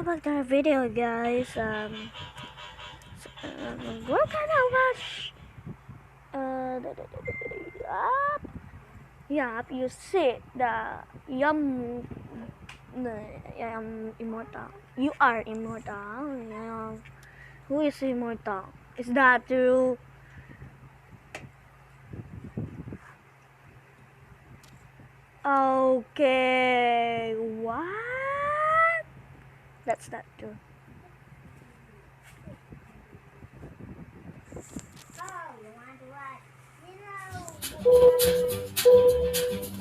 back to our video, guys. We're gonna watch. Up. Yup, you see the immortal. You are immortal. Yeah. Who is immortal? Is that you? Okay. What? That's not true.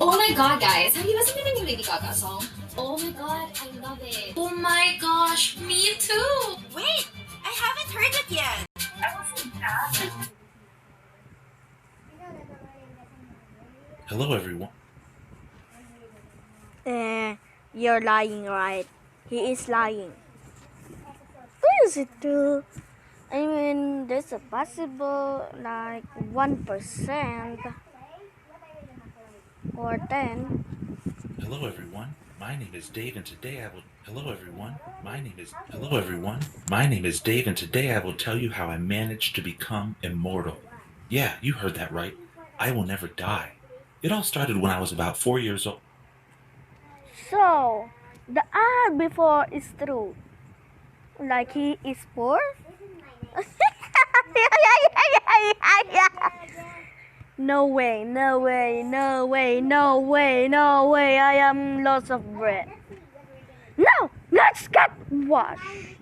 Oh my god, guys, have you listened to the new Lady Gaga song? Oh my god, I love it. Oh my gosh, me too. Wait, I haven't heard it yet. Hello, everyone. You're lying, right? He is lying. Is it true? I mean, there's a possible like 1% or 10. Hello, everyone. My name is Dave, and today I will. Hello, everyone. My name is Dave, and today I will tell you how I managed to become immortal. Yeah, you heard that right. I will never die. It all started when I was about 4 years old. So, the ad before is true. Like he is poor? No way, no way, no way, no way, no way. I am lots of bread. No, let's get washed.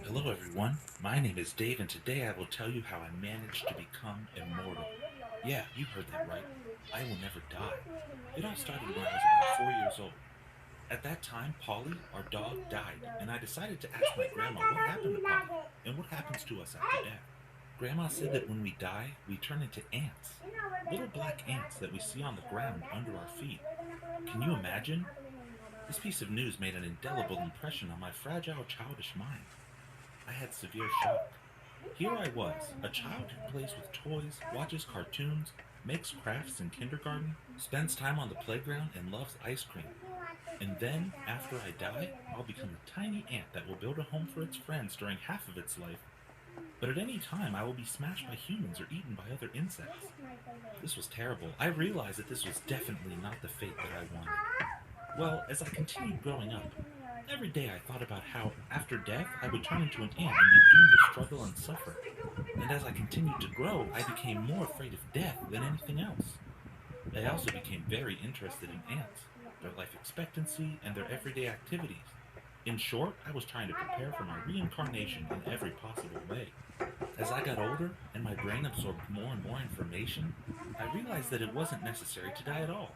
Hello, everyone. My name is Dave, and today I will tell you how I managed to become immortal. Yeah, you heard that right. I will never die. It all started when I was about 4 years old. At that time, Polly, our dog, died, and I decided to ask my grandma what happened to Polly and what happens to us after death. Grandma said that when we die, we turn into ants, little black ants that we see on the ground under our feet. Can you imagine? This piece of news made an indelible impression on my fragile, childish mind. I had severe shock. Here I was, a child who plays with toys, watches cartoons, makes crafts in kindergarten, spends time on the playground, and loves ice cream. And then, after I die, I'll become a tiny ant that will build a home for its friends during half of its life. But at any time, I will be smashed by humans or eaten by other insects. This was terrible. I realized that this was definitely not the fate that I wanted. Well, as I continued growing up, every day I thought about how, after death, I would turn into an ant and be doomed to struggle and suffer. And as I continued to grow, I became more afraid of death than anything else. I also became very interested in ants, their life expectancy, and their everyday activities. In short, I was trying to prepare for my reincarnation in every possible way. As I got older and my brain absorbed more and more information, I realized that it wasn't necessary to die at all.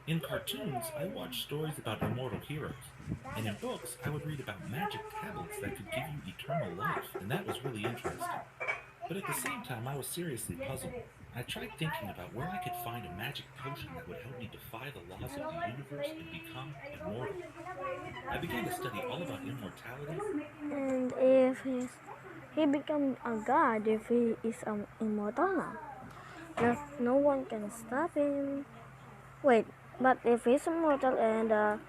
In cartoons, I watched stories about immortal heroes, and in books, I would read about magic tablets that could give you eternal life, and that was really interesting. But at the same time, I was seriously puzzled. I tried thinking about where I could find a magic potion that would help me defy the laws of the universe and become immortal. I began to study all about immortality. And if he become a god, if he is immortal now, no one can stop him. Wait, but if he's immortal and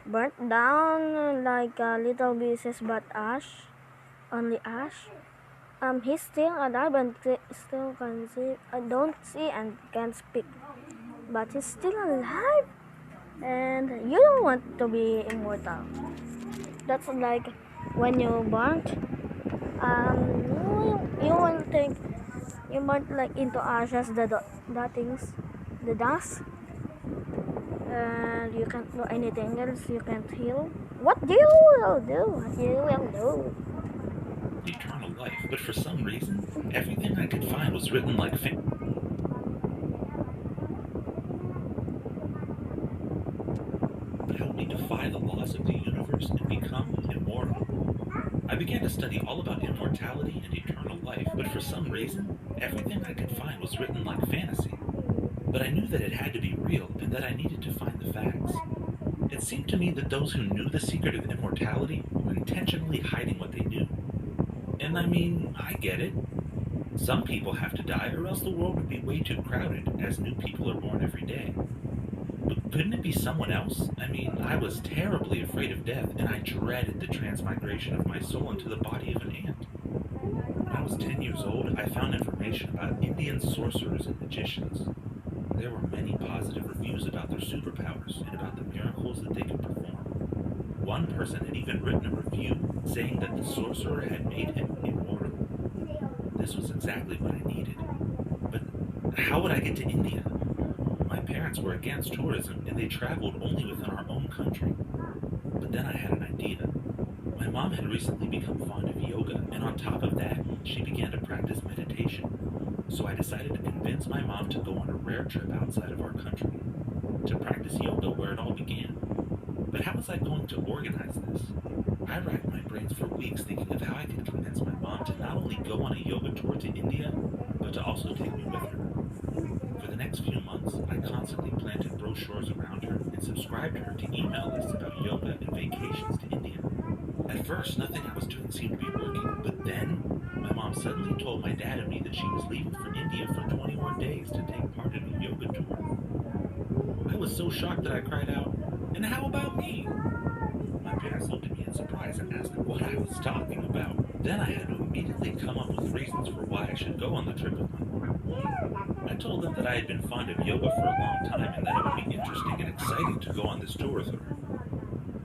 burnt down like little pieces but ash, only ash, he's still alive and still can see, don't see and can speak, but he's still alive, and you don't want to be immortal. That's like when you burnt, you won't think you burnt like into ashes the things, the dust, and you can't do anything else. You can't heal. What you will do? Eternal life, but for some reason, everything I could find was written like help me defy the laws of the universe and become immortal. I began to study all about immortality and eternal life, but for some reason, everything I could find was written like fantasy. But I knew that it had to be real and that I needed to find the facts. It seemed to me that those who knew the secret of immortality were intentionally hiding what they knew. And I mean, I get it. Some people have to die or else the world would be way too crowded, as new people are born every day. But couldn't it be someone else? I mean, I was terribly afraid of death, and I dreaded the transmigration of my soul into the body of an ant. When I was 10 years old, I found information about Indian sorcerers and magicians. There were many positive reviews about their superpowers and about the miracles that they could perform. One person had even written a review saying that the sorcerer had made him immortal. This was exactly what I needed. But how would I get to India? My parents were against tourism and they traveled only within our own country. But then I had an idea. My mom had recently become fond of yoga, and on top of that, she began to practice meditation. So I decided to convince my mom to go on a rare trip outside of our country, to practice yoga where it all began. But how was I going to organize this? I racked my brains for weeks thinking of how I could convince my mom to not only go on a yoga tour to India, but to also take me with her. For the next few months, I constantly planted brochures around her and subscribed her to email lists about yoga and vacations to India. At first, nothing I was doing seemed to be working, but then my mom suddenly told my dad and me that she was leaving for India for 21 days to take part in a yoga tour. I was so shocked that I cried out, "And how about me?" My parents looked at me in surprise and asked what I was talking about. Then I had to immediately come up with reasons for why I should go on the trip with my mom. I told them that I had been fond of yoga for a long time and that it would be interesting and exciting to go on this tour with her.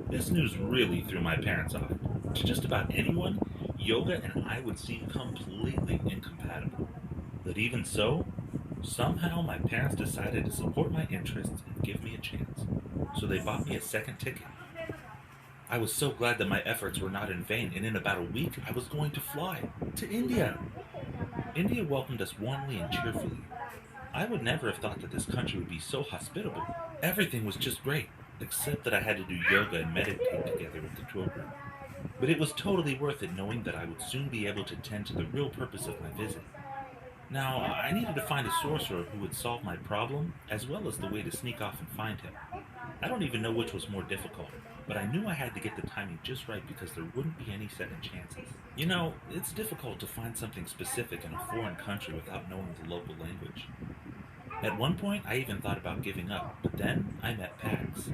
This news really threw my parents off. To just about anyone, yoga and I would seem completely incompatible. But even so, somehow my parents decided to support my interests and give me a chance. So they bought me a second ticket. I was so glad that my efforts were not in vain, and in about a week I was going to fly to India. India welcomed us warmly and cheerfully. I would never have thought that this country would be so hospitable. Everything was just great, except that I had to do yoga and meditate together with the tour group. But it was totally worth it knowing that I would soon be able to tend to the real purpose of my visit. Now, I needed to find a sorcerer who would solve my problem, as well as the way to sneak off and find him. I don't even know which was more difficult, but I knew I had to get the timing just right because there wouldn't be any second chances. You know, it's difficult to find something specific in a foreign country without knowing the local language. At one point, I even thought about giving up, but then I met Pax.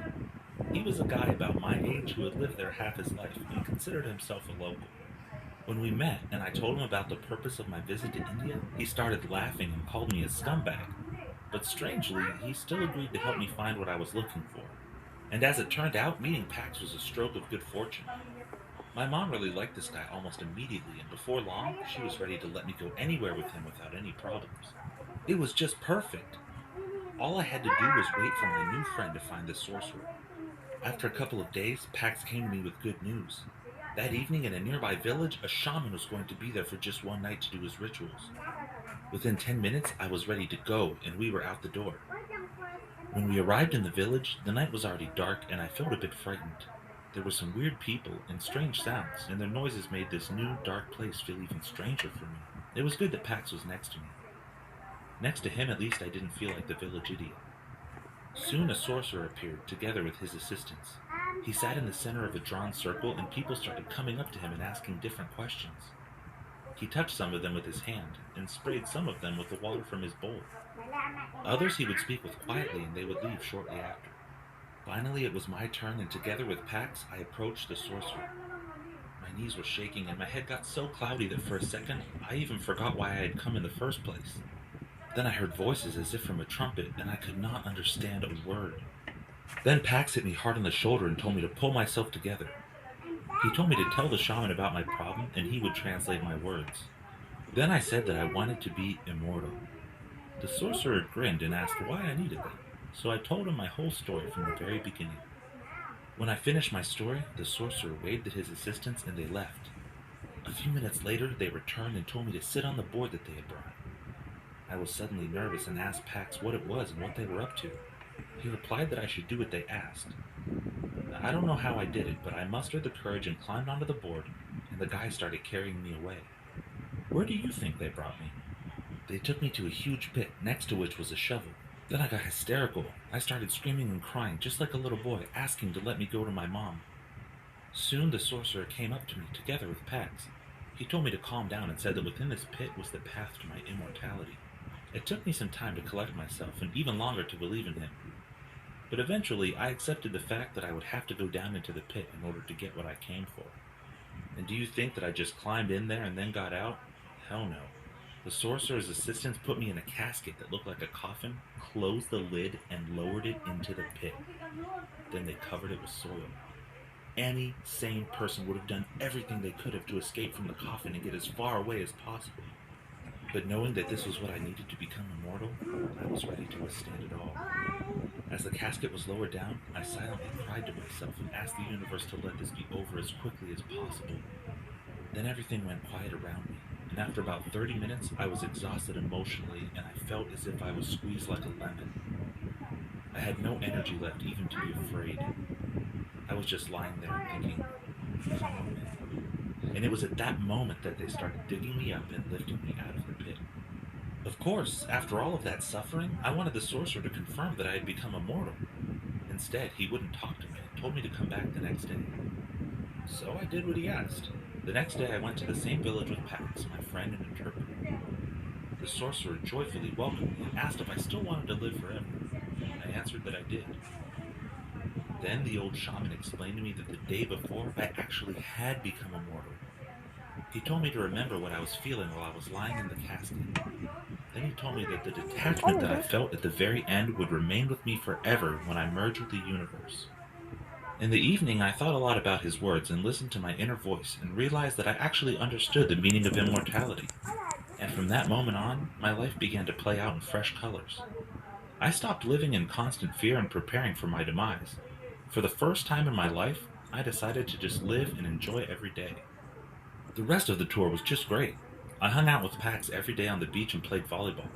He was a guy about my age who had lived there half his life and considered himself a local. When we met and I told him about the purpose of my visit to India, he started laughing and called me a scumbag. But strangely, he still agreed to help me find what I was looking for. And as it turned out, meeting Pax was a stroke of good fortune. My mom really liked this guy almost immediately, and before long, she was ready to let me go anywhere with him without any problems. It was just perfect. All I had to do was wait for my new friend to find the sorcerer. After a couple of days, Pax came to me with good news. That evening in a nearby village, a shaman was going to be there for just one night to do his rituals. Within 10 minutes, I was ready to go, and we were out the door. When we arrived in the village, the night was already dark, and I felt a bit frightened. There were some weird people and strange sounds, and their noises made this new, dark place feel even stranger for me. It was good that Pax was next to me. Next to him, at least, I didn't feel like the village idiot. Soon a sorcerer appeared, together with his assistants. He sat in the center of a drawn circle, and people started coming up to him and asking different questions. He touched some of them with his hand, and sprayed some of them with the water from his bowl. Others he would speak with quietly, and they would leave shortly after. Finally, it was my turn, and together with Pax, I approached the sorcerer. My knees were shaking, and my head got so cloudy that for a second, I even forgot why I had come in the first place. Then I heard voices as if from a trumpet, and I could not understand a word. Then Pax hit me hard on the shoulder and told me to pull myself together. He told me to tell the shaman about my problem, and he would translate my words. Then I said that I wanted to be immortal. The sorcerer grinned and asked why I needed that, so I told him my whole story from the very beginning. When I finished my story, the sorcerer waved at his assistants and they left. A few minutes later, they returned and told me to sit on the board that they had brought. I was suddenly nervous and asked Pax what it was and what they were up to. He replied that I should do what they asked. I don't know how I did it, but I mustered the courage and climbed onto the board, and the guy started carrying me away. Where do you think they brought me? They took me to a huge pit, next to which was a shovel. Then I got hysterical. I started screaming and crying, just like a little boy, asking to let me go to my mom. Soon the sorcerer came up to me, together with Pax. He told me to calm down and said that within this pit was the path to my immortality. It took me some time to collect myself, and even longer to believe in him. But eventually, I accepted the fact that I would have to go down into the pit in order to get what I came for. And do you think that I just climbed in there and then got out? Hell no. The sorcerer's assistants put me in a casket that looked like a coffin, closed the lid, and lowered it into the pit. Then they covered it with soil. Any sane person would have done everything they could have to escape from the coffin and get as far away as possible. But knowing that this was what I needed to become immortal, I was ready to withstand it all. As the casket was lowered down, I silently cried to myself and asked the universe to let this be over as quickly as possible. Then everything went quiet around me, and after about 30 minutes, I was exhausted emotionally, and I felt as if I was squeezed like a lemon. I had no energy left even to be afraid. I was just lying there thinking, "There's no man." And it was at that moment that they started digging me up and lifting me out of the pit. Of course, after all of that suffering, I wanted the sorcerer to confirm that I had become immortal. Instead, he wouldn't talk to me and told me to come back the next day. So I did what he asked. The next day I went to the same village with Pax, my friend and interpreter. The sorcerer joyfully welcomed me and asked if I still wanted to live forever. I answered that I did. Then the old shaman explained to me that the day before I actually had become immortal. He told me to remember what I was feeling while I was lying in the casket. Then he told me that the detachment that I felt at the very end would remain with me forever when I merged with the universe. In the evening, I thought a lot about his words and listened to my inner voice and realized that I actually understood the meaning of immortality. And from that moment on, my life began to play out in fresh colors. I stopped living in constant fear and preparing for my demise. For the first time in my life, I decided to just live and enjoy every day. The rest of the tour was just great. I hung out with Pax every day on the beach and played volleyball.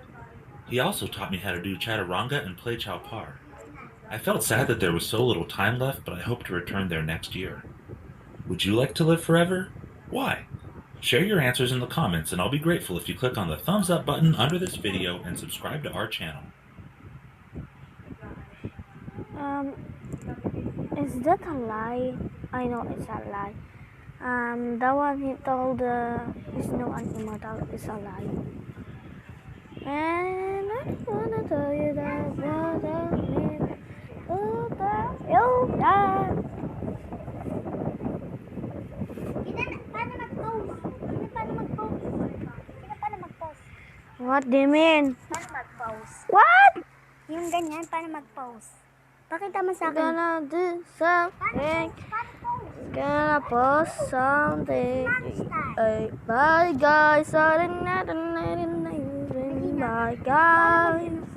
He also taught me how to do chaturanga and play chowpar. I felt sad that there was so little time left, but I hope to return there next year. Would you like to live forever? Why? Share your answers in the comments, and I'll be grateful if you click on the thumbs up button under this video and subscribe to our channel. Is that a lie? I know it's a lie. The one he told is no one immortal is a lie. And I don't wanna tell you that what I need to tell you that. What do you mean? Paano mag-pause? What? Yung ganyan, paano mag-pause? Pakita mo sa akin. Gonna do something. Gonna post something. Bye guys. Bye guys.